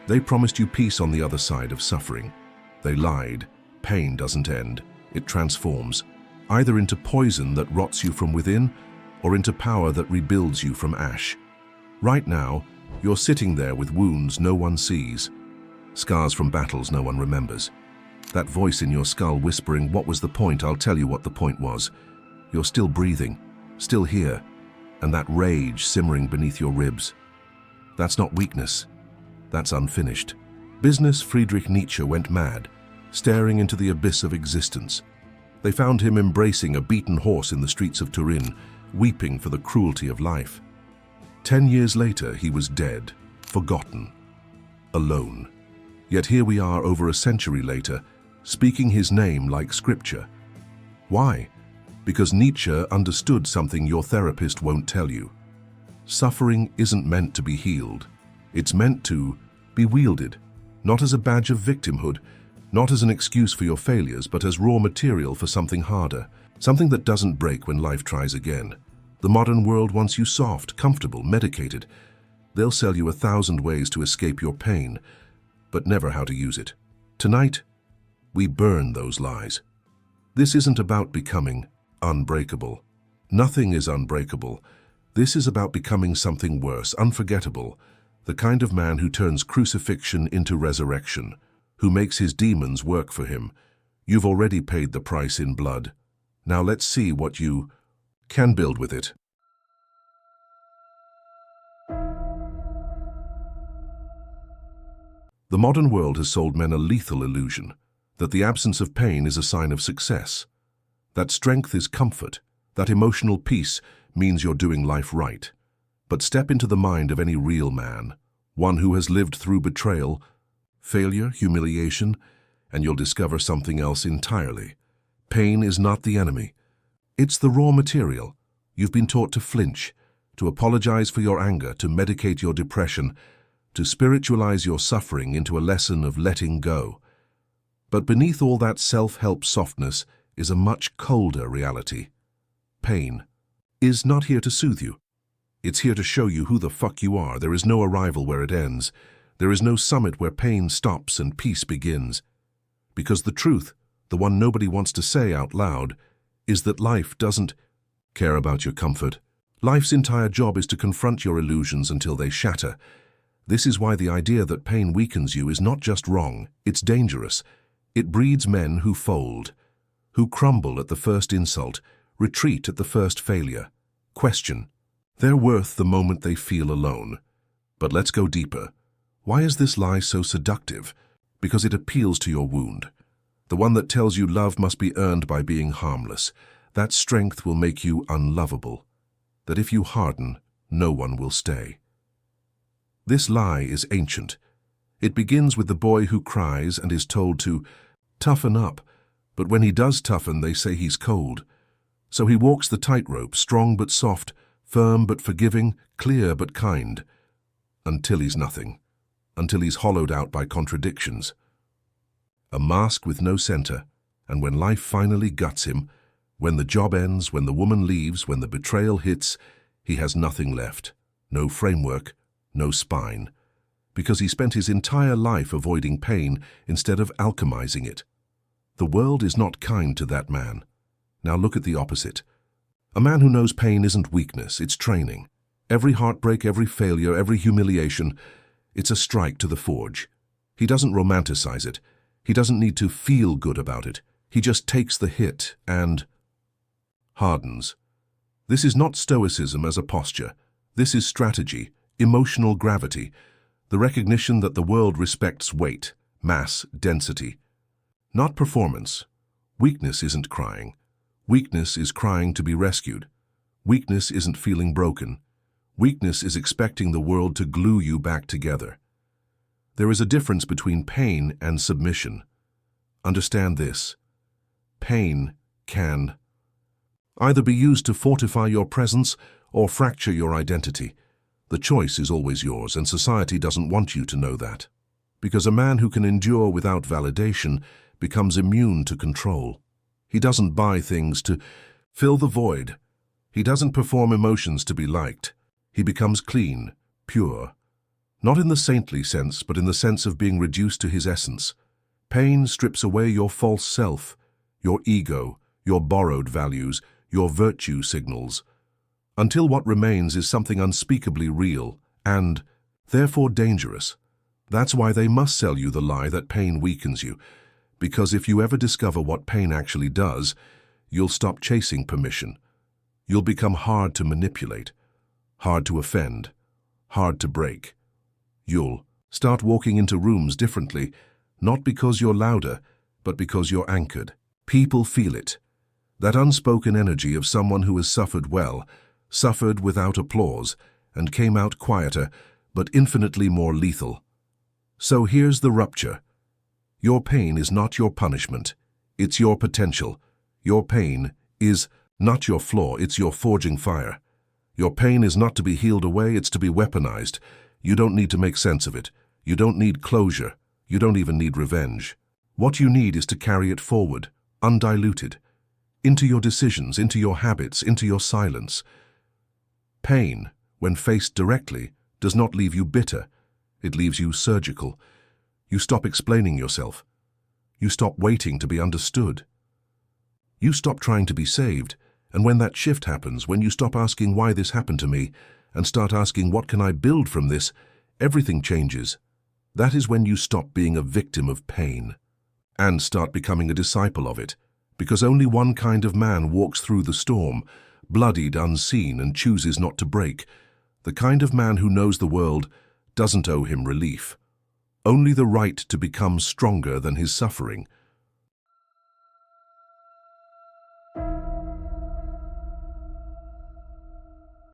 They promised you peace on the other side of suffering. They lied. Pain doesn't end. It transforms, either into poison that rots you from within, or into power that rebuilds you from ash. Right now, you're sitting there with wounds no one sees, scars from battles no one remembers. That voice in your skull whispering, "What was the point? I'll tell you what the point was." You're still breathing, still here, and that rage simmering beneath your ribs. That's not weakness. That's unfinished. Business Friedrich Nietzsche went mad, staring into the abyss of existence. They found him embracing a beaten horse in the streets of Turin, weeping for the cruelty of life. 10 years later, he was dead, forgotten, alone. Yet here we are over a century later, speaking his name like scripture. Why? Because Nietzsche understood something your therapist won't tell you. Suffering isn't meant to be healed. It's meant to be wielded, not as a badge of victimhood, not as an excuse for your failures, but as raw material for something harder, something that doesn't break when life tries again. The modern world wants you soft, comfortable, medicated. They'll sell you 1,000 ways to escape your pain, but never how to use it. Tonight, we burn those lies. This isn't about becoming unbreakable. Nothing is unbreakable. This is about becoming something worse, unforgettable, the kind of man who turns crucifixion into resurrection, who makes his demons work for him. You've already paid the price in blood. Now let's see what you can build with it. The modern world has sold men a lethal illusion, that the absence of pain is a sign of success, that strength is comfort, that emotional peace means you're doing life right. But step into the mind of any real man, one who has lived through betrayal, failure, humiliation, and you'll discover something else entirely. Pain is not the enemy. It's the raw material. You've been taught to flinch, to apologize for your anger, to medicate your depression, to spiritualize your suffering into a lesson of letting go. But beneath all that self-help softness is a much colder reality. Pain is not here to soothe you. It's here to show you who the fuck you are. There is no arrival where it ends. There is no summit where pain stops and peace begins. Because the truth, the one nobody wants to say out loud, is that life doesn't care about your comfort. Life's entire job is to confront your illusions until they shatter. This is why the idea that pain weakens you is not just wrong, it's dangerous. It breeds men who fold, who crumble at the first insult, retreat at the first failure, question their worth the moment they feel alone. But let's go deeper. Why is this lie so seductive? Because it appeals to your wound. The one that tells you love must be earned by being harmless. That strength will make you unlovable. That if you harden, no one will stay. This lie is ancient. It begins with the boy who cries and is told to toughen up, but when he does toughen, they say he's cold. So he walks the tightrope, strong but soft, firm but forgiving, clear but kind, until he's nothing, until he's hollowed out by contradictions. A mask with no center, and when life finally guts him, when the job ends, when the woman leaves, when the betrayal hits, he has nothing left, no framework, no spine, because he spent his entire life avoiding pain instead of alchemizing it. The world is not kind to that man. Now look at the opposite. A man who knows pain isn't weakness, it's training. Every heartbreak, every failure, every humiliation, it's a strike to the forge. He doesn't romanticize it. He doesn't need to feel good about it. He just takes the hit and hardens. This is not stoicism as a posture. This is strategy, emotional gravity, the recognition that the world respects weight, mass, density. Not performance. Weakness isn't crying. Weakness is crying to be rescued. Weakness isn't feeling broken. Weakness is expecting the world to glue you back together. There is a difference between pain and submission. Understand this. Pain can either be used to fortify your presence or fracture your identity. The choice is always yours, and society doesn't want you to know that. Because a man who can endure without validation becomes immune to control. He doesn't buy things to fill the void. He doesn't perform emotions to be liked. He becomes clean, pure. Not in the saintly sense, but in the sense of being reduced to his essence. Pain strips away your false self, your ego, your borrowed values, your virtue signals, until what remains is something unspeakably real and, therefore, dangerous. That's why they must sell you the lie that pain weakens you, because if you ever discover what pain actually does, you'll stop chasing permission. You'll become hard to manipulate, hard to offend, hard to break. You'll start walking into rooms differently, not because you're louder, but because you're anchored. People feel it. That unspoken energy of someone who has suffered well, suffered without applause, and came out quieter, but infinitely more lethal. So here's the rupture. Your pain is not your punishment. It's your potential. Your pain is not your flaw, it's your forging fire. Your pain is not to be healed away, it's to be weaponized. You don't need to make sense of it. You don't need closure. You don't even need revenge. What you need is to carry it forward, undiluted, into your decisions, into your habits, into your silence. Pain, when faced directly, does not leave you bitter. It leaves you surgical. You stop explaining yourself. You stop waiting to be understood. You stop trying to be saved, and when that shift happens, when you stop asking why this happened to me, and start asking what can I build from this, everything changes. That is when you stop being a victim of pain, and start becoming a disciple of it, because only one kind of man walks through the storm, bloodied, unseen, and chooses not to break. The kind of man who knows the world doesn't owe him relief, only the right to become stronger than his suffering.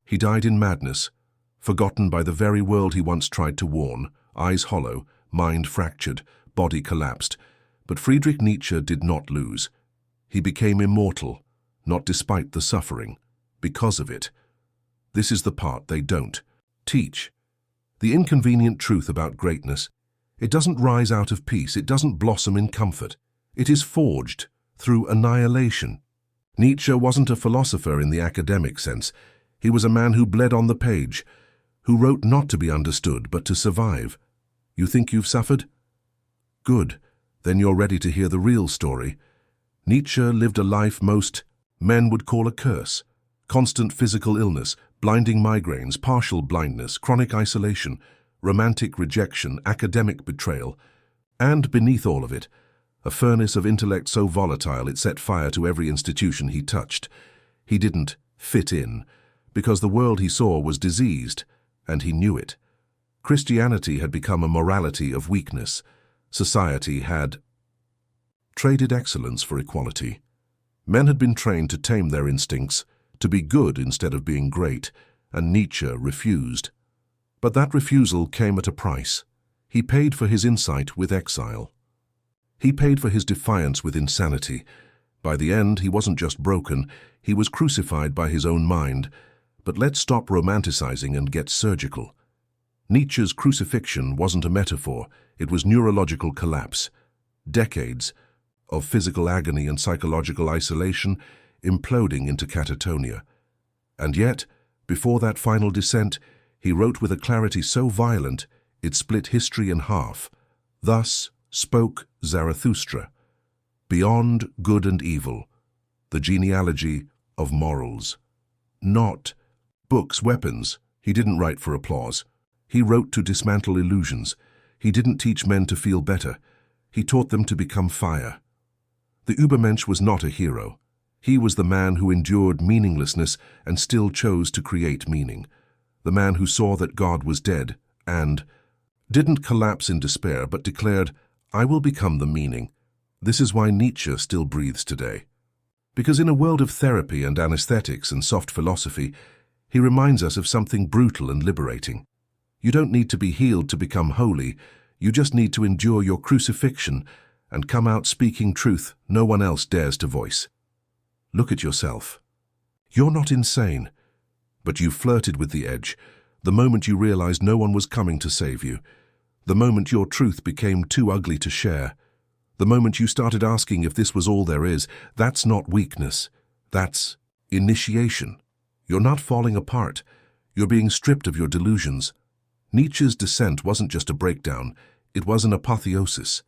He died in madness, forgotten by the very world he once tried to warn, eyes hollow, mind fractured, body collapsed. But Friedrich Nietzsche did not lose. He became immortal, not despite the suffering, because of it. This is the part they don't teach. The inconvenient truth about greatness: it doesn't rise out of peace, it doesn't blossom in comfort. It is forged through annihilation. Nietzsche wasn't a philosopher in the academic sense. He was a man who bled on the page, who wrote not to be understood, but to survive. You think you've suffered? Good. Then you're ready to hear the real story. Nietzsche lived a life most men would call a curse. Constant physical illness, blinding migraines, partial blindness, chronic isolation, romantic rejection, academic betrayal. And beneath all of it, a furnace of intellect so volatile it set fire to every institution he touched. He didn't fit in, because the world he saw was diseased, and he knew it. Christianity had become a morality of weakness. Society had traded excellence for equality. Men had been trained to tame their instincts, to be good instead of being great, and Nietzsche refused. But that refusal came at a price. He paid for his insight with exile. He paid for his defiance with insanity. By the end, he wasn't just broken, he was crucified by his own mind. But let's stop romanticizing and get surgical. Nietzsche's crucifixion wasn't a metaphor, it was neurological collapse. Decades of physical agony and psychological isolation imploding into catatonia. And yet, before that final descent, he wrote with a clarity so violent it split history in half. Thus spoke Zarathustra: beyond good and evil, the genealogy of morals. Not books, weapons. He didn't write for applause. He wrote to dismantle illusions. He didn't teach men to feel better. He taught them to become fire. The Übermensch was not a hero. He was the man who endured meaninglessness and still chose to create meaning. The man who saw that God was dead and didn't collapse in despair, but declared, "I will become the meaning." This is why Nietzsche still breathes today. Because in a world of therapy and anesthetics and soft philosophy, he reminds us of something brutal and liberating. You don't need to be healed to become holy. You just need to endure your crucifixion and come out speaking truth no one else dares to voice. Look at yourself. You're not insane, but you flirted with the edge the moment you realized no one was coming to save you, the moment your truth became too ugly to share, the moment you started asking if this was all there is. That's not weakness. That's initiation. You're not falling apart. You're being stripped of your delusions. Nietzsche's descent wasn't just a breakdown, it was an apotheosis,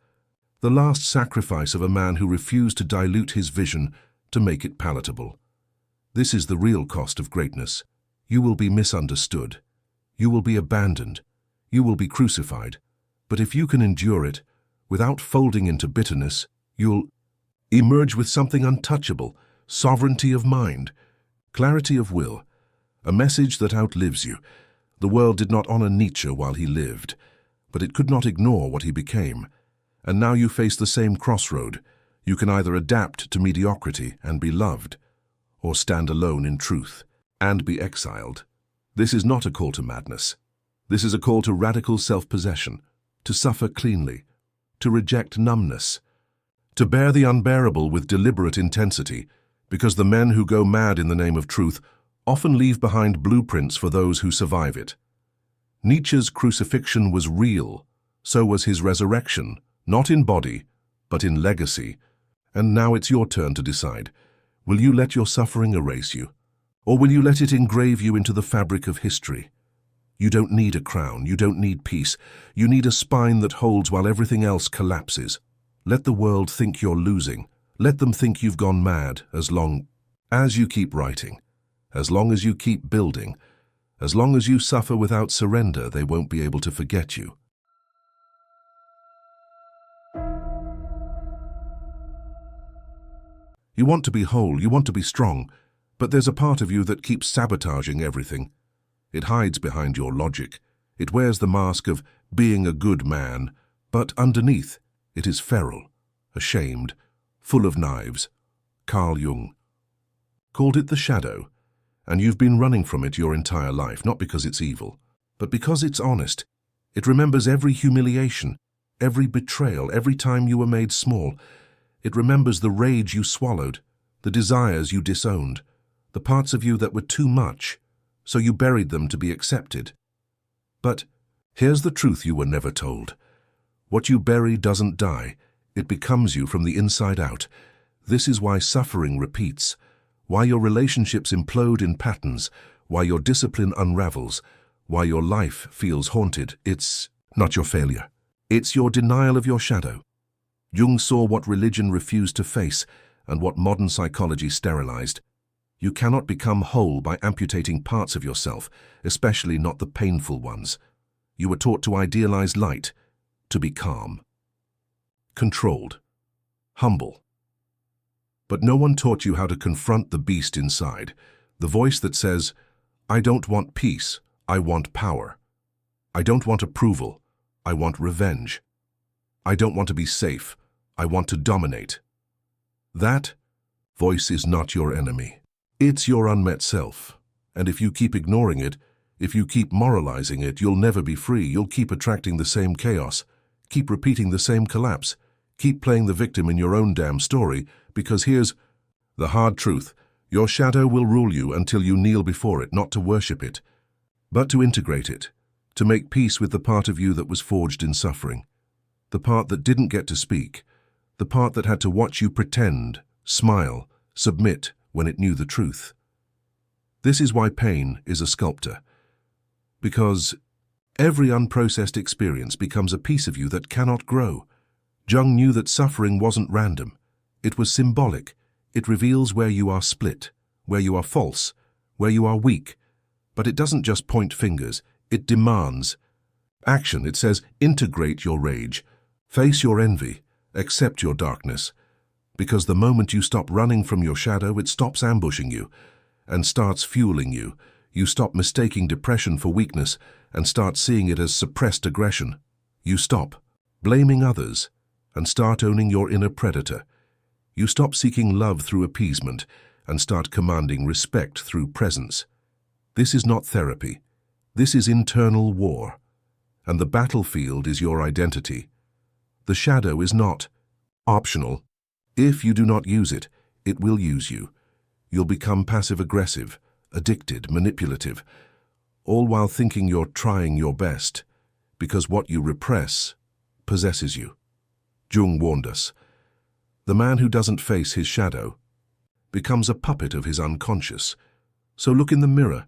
the last sacrifice of a man who refused to dilute his vision to make it palatable. This is the real cost of greatness. You will be misunderstood. You will be abandoned. You will be crucified. But if you can endure it, without folding into bitterness, you'll emerge with something untouchable, sovereignty of mind, clarity of will, a message that outlives you. The world did not honor Nietzsche while he lived, but it could not ignore what he became. And now you face the same crossroad. You can either adapt to mediocrity and be loved, or stand alone in truth and be exiled. This is not a call to madness. This is a call to radical self-possession, to suffer cleanly, to reject numbness, to bear the unbearable with deliberate intensity, because the men who go mad in the name of truth often leave behind blueprints for those who survive it. Nietzsche's crucifixion was real, so was his resurrection, not in body, but in legacy. And now it's your turn to decide. Will you let your suffering erase you? Or will you let it engrave you into the fabric of history? You don't need a crown, you don't need peace. You need a spine that holds while everything else collapses. Let the world think you're losing. Let them think you've gone mad as long as you keep writing. As long as you keep building. As long as you suffer without surrender, they won't be able to forget you. You want to be whole, you want to be strong, but there's a part of you that keeps sabotaging everything. It hides behind your logic. It wears the mask of being a good man, but underneath it is feral, ashamed, full of knives. Carl Jung called it the shadow, and you've been running from it your entire life, not because it's evil, but because it's honest. It remembers every humiliation, every betrayal, every time you were made small. It remembers the rage you swallowed, the desires you disowned, the parts of you that were too much, so you buried them to be accepted. But here's the truth you were never told. What you bury doesn't die. It becomes you from the inside out. This is why suffering repeats, why your relationships implode in patterns, why your discipline unravels, why your life feels haunted. It's not your failure. It's your denial of your shadow. Jung saw what religion refused to face and what modern psychology sterilized. You cannot become whole by amputating parts of yourself, especially not the painful ones. You were taught to idealize light, to be calm, controlled, humble. But no one taught you how to confront the beast inside, the voice that says, I don't want peace, I want power. I don't want approval, I want revenge. I don't want to be safe, I want to dominate. That voice is not your enemy. It's your unmet self. And if you keep ignoring it, if you keep moralizing it, you'll never be free. You'll keep attracting the same chaos, keep repeating the same collapse, keep playing the victim in your own damn story, because here's the hard truth. Your shadow will rule you until you kneel before it, not to worship it, but to integrate it, to make peace with the part of you that was forged in suffering, the part that didn't get to speak, the part that had to watch you pretend, smile, submit when it knew the truth. This is why pain is a sculptor, because every unprocessed experience becomes a piece of you that cannot grow. Jung knew that suffering wasn't random. It was symbolic. It reveals where you are split, where you are false, where you are weak. But it doesn't just point fingers. It demands action. It says, integrate your rage, face your envy, accept your darkness. Because the moment you stop running from your shadow, it stops ambushing you and starts fueling you. You stop mistaking depression for weakness and start seeing it as suppressed aggression. You stop blaming others and start owning your inner predator. You stop seeking love through appeasement and start commanding respect through presence. This is not therapy. This is internal war. And the battlefield is your identity. The shadow is not optional. If you do not use it, it will use you. You'll become passive-aggressive, addicted, manipulative, all while thinking you're trying your best, because what you repress possesses you. Jung warned us. The man who doesn't face his shadow becomes a puppet of his unconscious. So look in the mirror,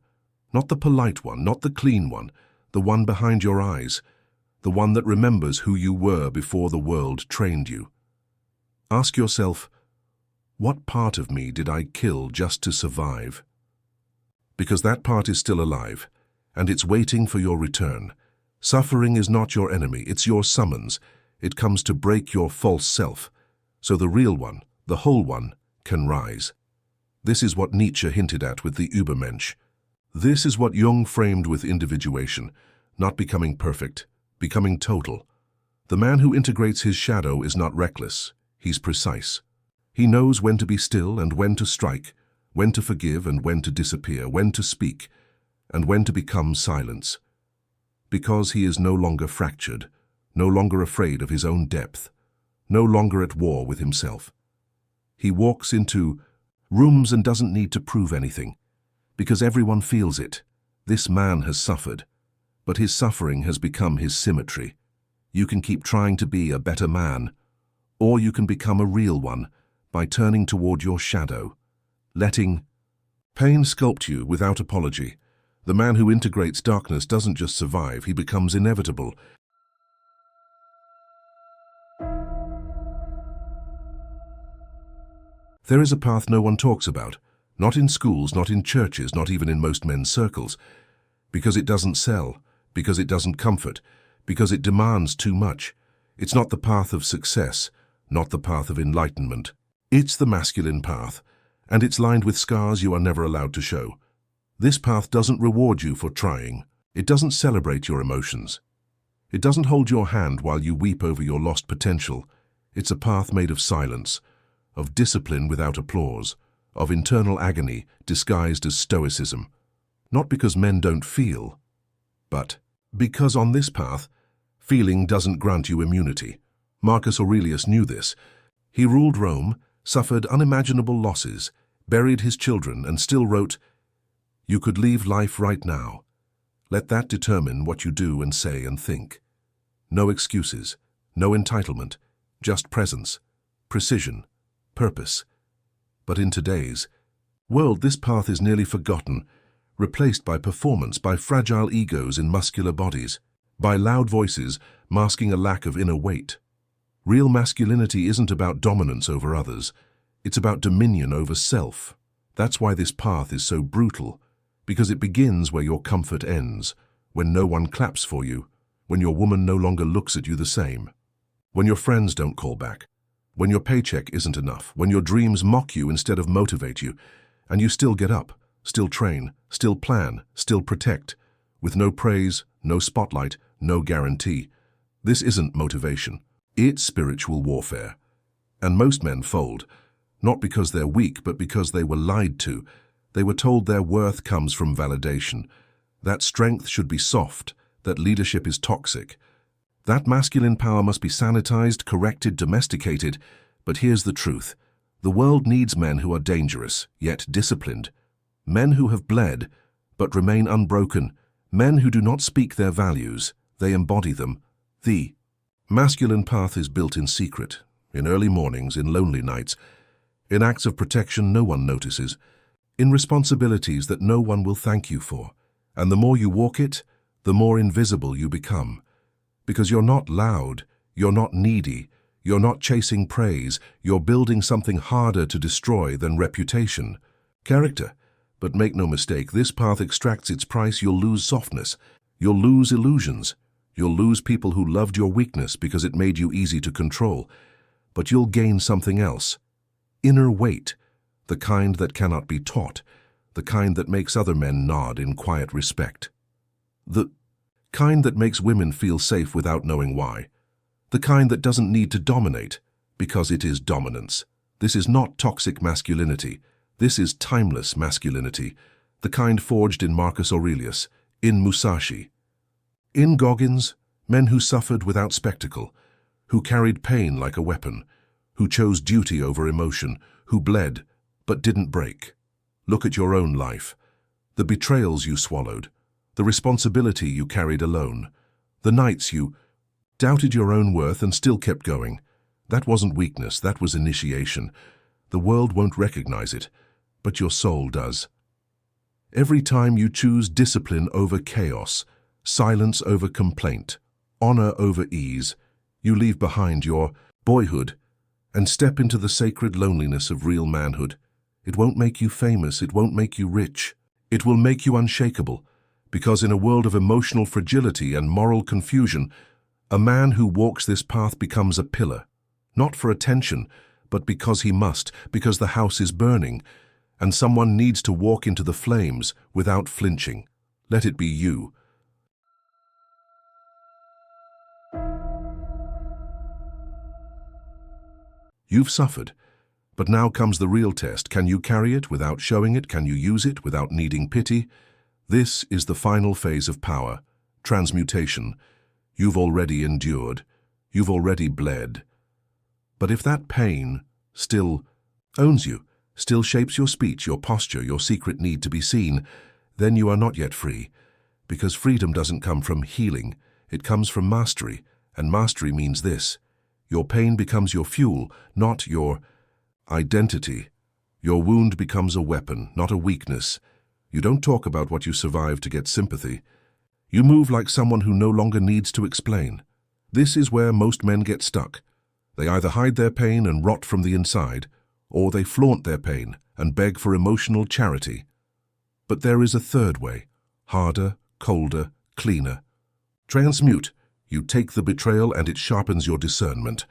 not the polite one, not the clean one, the one behind your eyes, the one that remembers who you were before the world trained you. Ask yourself, what part of me did I kill just to survive? Because that part is still alive, and it's waiting for your return. Suffering is not your enemy, it's your summons. It comes to break your false self, so the real one, the whole one, can rise. This is what Nietzsche hinted at with the Übermensch. This is what Jung framed with individuation, not becoming perfect, becoming total. The man who integrates his shadow is not reckless, he's precise. He knows when to be still and when to strike, when to forgive and when to disappear, when to speak, and when to become silence. Because he is no longer fractured, no longer afraid of his own depth, no longer at war with himself. He walks into rooms and doesn't need to prove anything, because everyone feels it. This man has suffered, but his suffering has become his symmetry. You can keep trying to be a better man, or you can become a real one by turning toward your shadow, letting pain sculpt you without apology. The man who integrates darkness doesn't just survive, he becomes inevitable. There is a path no one talks about, not in schools, not in churches, not even in most men's circles, because it doesn't sell, because it doesn't comfort, because it demands too much. It's not the path of success, not the path of enlightenment. It's the masculine path, and it's lined with scars you are never allowed to show. This path doesn't reward you for trying. It doesn't celebrate your emotions. It doesn't hold your hand while you weep over your lost potential. It's a path made of silence, of discipline without applause, of internal agony disguised as stoicism. Not because men don't feel, but because on this path, feeling doesn't grant you immunity. Marcus Aurelius knew this. He ruled Rome, suffered unimaginable losses, buried his children, and still wrote, "You could leave life right now. Let that determine what you do and say and think." No excuses, no entitlement, just presence, precision, purpose. But in today's world, this path is nearly forgotten, replaced by performance, by fragile egos in muscular bodies, by loud voices masking a lack of inner weight. Real masculinity isn't about dominance over others, it's about dominion over self. That's why this path is so brutal, because it begins where your comfort ends, when no one claps for you, when your woman no longer looks at you the same, when your friends don't call back, when your paycheck isn't enough, when your dreams mock you instead of motivate you, and you still get up, still train, still plan, still protect, with no praise, no spotlight, no guarantee. This isn't motivation, it's spiritual warfare. And most men fold, not because they're weak, but because they were lied to. They were told their worth comes from validation, that strength should be soft, that leadership is toxic. That masculine power must be sanitized, corrected, domesticated. But here's the truth. The world needs men who are dangerous, yet disciplined. Men who have bled, but remain unbroken. Men who do not speak their values, they embody them. The masculine path is built in secret, in early mornings, in lonely nights, in acts of protection no one notices, in responsibilities that no one will thank you for. And the more you walk it, the more invisible you become. Because you're not loud, you're not needy, you're not chasing praise, you're building something harder to destroy than reputation, character. But make no mistake, this path extracts its price. You'll lose softness, you'll lose illusions, you'll lose people who loved your weakness because it made you easy to control. But you'll gain something else, inner weight, the kind that cannot be taught, the kind that makes other men nod in quiet respect. The kind that makes women feel safe without knowing why. The kind that doesn't need to dominate, because it is dominance. This is not toxic masculinity. This is timeless masculinity, the kind forged in Marcus Aurelius, in Musashi, in Goggins, men who suffered without spectacle, who carried pain like a weapon, who chose duty over emotion, who bled but didn't break. Look at your own life, the betrayals you swallowed, the responsibility you carried alone, the nights you doubted your own worth and still kept going. That wasn't weakness, that was initiation. The world won't recognize it, but your soul does. Every time you choose discipline over chaos, silence over complaint, honor over ease. You leave behind your boyhood and step into the sacred loneliness of real manhood. It won't make you famous, it won't make you rich. It will make you unshakable, because in a world of emotional fragility and moral confusion, a man who walks this path becomes a pillar, not for attention, but because he must, because the house is burning, and someone needs to walk into the flames without flinching. Let it be you. You've suffered, but now comes the real test. Can you carry it without showing it? Can you use it without needing pity? This is the final phase of power, transmutation. You've already endured. You've already bled. But if that pain still owns you, still shapes your speech, your posture, your secret need to be seen, then you are not yet free. Because freedom doesn't come from healing, it comes from mastery, and mastery means this: your pain becomes your fuel, not your identity. Your wound becomes a weapon, not a weakness. You don't talk about what you survived to get sympathy. You move like someone who no longer needs to explain. This is where most men get stuck. They either hide their pain and rot from the inside, or they flaunt their pain and beg for emotional charity. But there is a third way, harder, colder, cleaner. Transmute. You take the betrayal and it sharpens your discernment.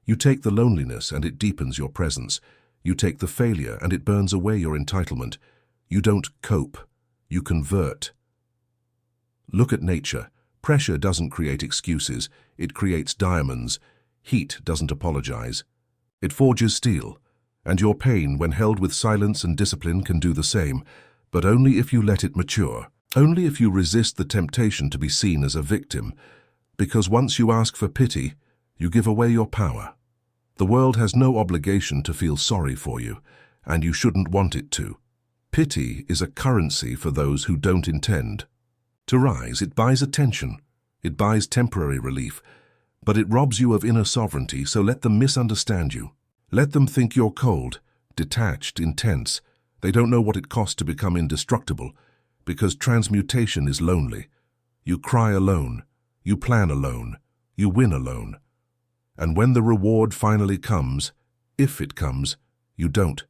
You take the loneliness and it deepens your presence. You take the failure and it burns away your entitlement. You don't cope, you convert. Look at nature. Pressure doesn't create excuses, it creates diamonds. Heat doesn't apologize. It forges steel. And your pain, when held with silence and discipline, can do the same, but only if you let it mature. Only if you resist the temptation to be seen as a victim. Because once you ask for pity, you give away your power. The world has no obligation to feel sorry for you, and you shouldn't want it to. Pity is a currency for those who don't intend to rise. It buys attention, it buys temporary relief, but it robs you of inner sovereignty, so let them misunderstand you. Let them think you're cold, detached, intense. They don't know what it costs to become indestructible, because transmutation is lonely. You cry alone, you plan alone, you win alone. And when the reward finally comes, if it comes, you don't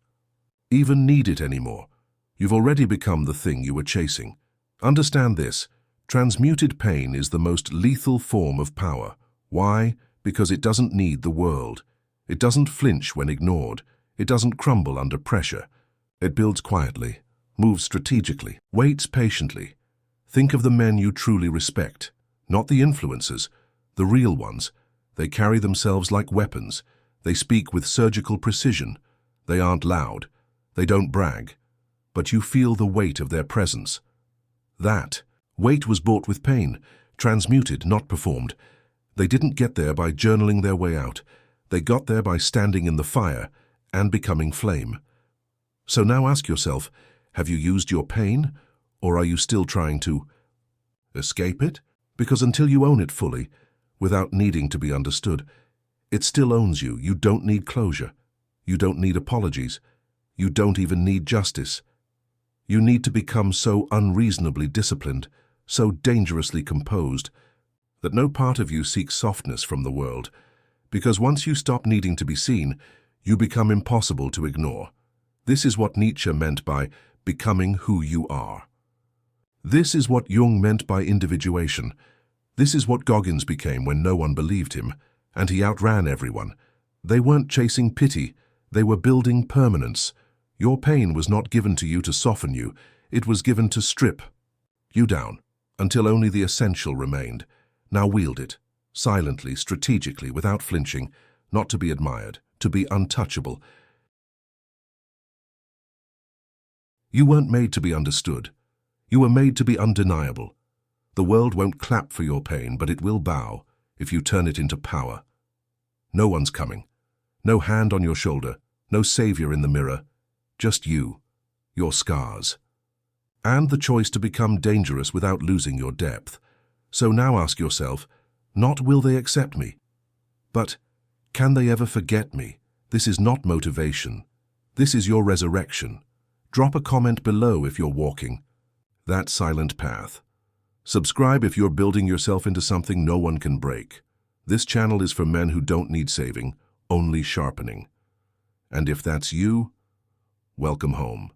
even need it anymore. You've already become the thing you were chasing. Understand this: transmuted pain is the most lethal form of power. Why? Because it doesn't need the world. It doesn't flinch when ignored. It doesn't crumble under pressure. It builds quietly, moves strategically, waits patiently. Think of the men you truly respect, not the influencers, the real ones. They carry themselves like weapons. They speak with surgical precision. They aren't loud. They don't brag. But you feel the weight of their presence. That weight was bought with pain, transmuted, not performed. They didn't get there by journaling their way out. They got there by standing in the fire and becoming flame. So now ask yourself, have you used your pain, or are you still trying to escape it? Because until you own it fully, without needing to be understood, it still owns you. You don't need closure. You don't need apologies. You don't even need justice. You need to become so unreasonably disciplined, so dangerously composed, that no part of you seeks softness from the world, because once you stop needing to be seen, you become impossible to ignore. This is what Nietzsche meant by becoming who you are. This is what Jung meant by individuation. This is what Goggins became when no one believed him, and he outran everyone. They weren't chasing pity, they were building permanence. Your pain was not given to you to soften you, it was given to strip you down, until only the essential remained. Now wield it, silently, strategically, without flinching, not to be admired, to be untouchable. You weren't made to be understood. You were made to be undeniable. The world won't clap for your pain, but it will bow if you turn it into power. No one's coming. No hand on your shoulder, no savior in the mirror. Just you, your scars, and the choice to become dangerous without losing your depth. So now ask yourself, not will they accept me, but can they ever forget me? This is not motivation. This is your resurrection. Drop a comment below if you're walking that silent path. Subscribe if you're building yourself into something no one can break. This channel is for men who don't need saving, only sharpening. And if that's you, welcome home.